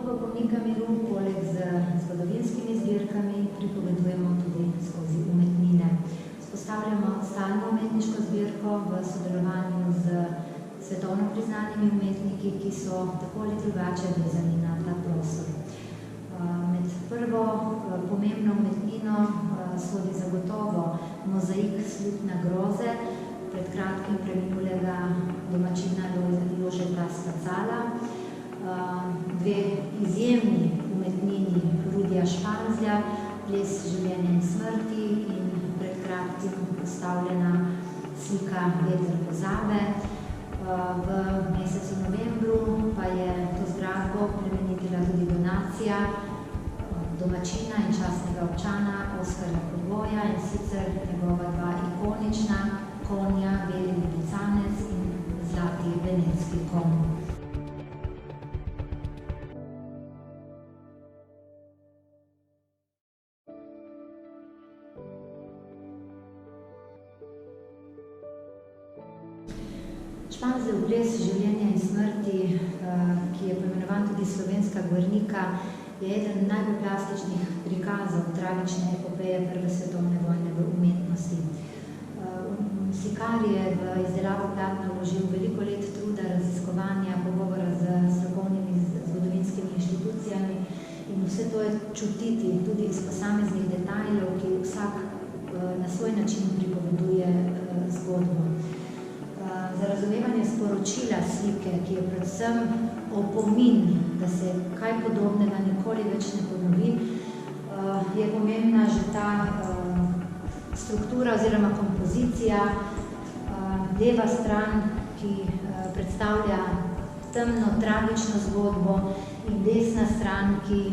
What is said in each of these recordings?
Zgodbo pomnika miru poleg z zgodovinskimi zbirkami pripovedujemo tudi skozi umetnine. Vzpostavljamo stalno umetniško zbirko v sodelovanju z svetovno priznanimi umetniki, ki so tako ali drugače vezani na ta prostor. Med prvo pomembno umetnino sodi zagotovo mozaik Slutna groze, pred kratkim preminulega domačina Jožeta Skacala, dve izjemni umetnini Rudija Španzlja, Ples življenja in smrti in pred kratkim postavljena slika Veter pozabe. V mesecu novembru pa je to zgradbo plemenitila tudi donacija domačina in častnega občana Oskarja Podvoja, in sicer njegova dva ikonična konja, beli lipicanec in zlati venetski konj. Španzljev Ples življenja in smrti, ki je poimenovan tudi Slovenska Gvrnika, je eden najbolj plastičnih prikazov tragične epopeje Prve svetovne vojne v umetnosti. Slikar je v izdelavo platna vložil veliko let truda, raziskovanja, pogovora z strokovnimi zgodovinskimi inštitucijami in vse to je čutiti tudi iz posameznih detajlov, ki vsak na svoj način pripoveduje zgodbo. Za razumevanje sporočila slike, ki je predvsem opomin, da se kaj podobnega nikoli več ne ponovi, je pomembna že ta struktura oziroma kompozicija, leva stran, ki predstavlja temno, tragično zgodbo, in desna stran, ki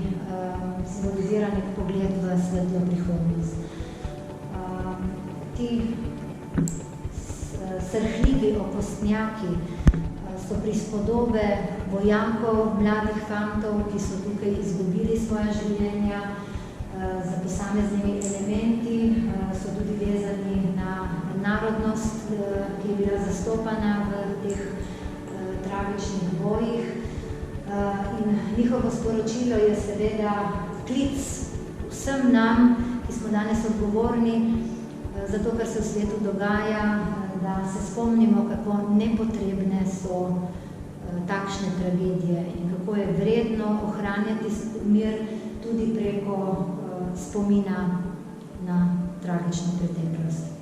simbolizira nek pogled v svetlo prihodnost. Ti srhljivi okostnjaki so prispodobe vojakov, mladih fantov, ki so tukaj izgubili svoja življenja. Za posameznimi elementi so tudi vezani na narodnost, ki je bila zastopana v teh tragičnih bojih. In njihovo sporočilo je seveda klic vsem nam, ki smo danes odgovorni za to, kar se v svetu dogaja, da se spomnimo, kako nepotrebne so takšne tragedije in kako je vredno ohranjati mir tudi preko spomina na tragično preteklost.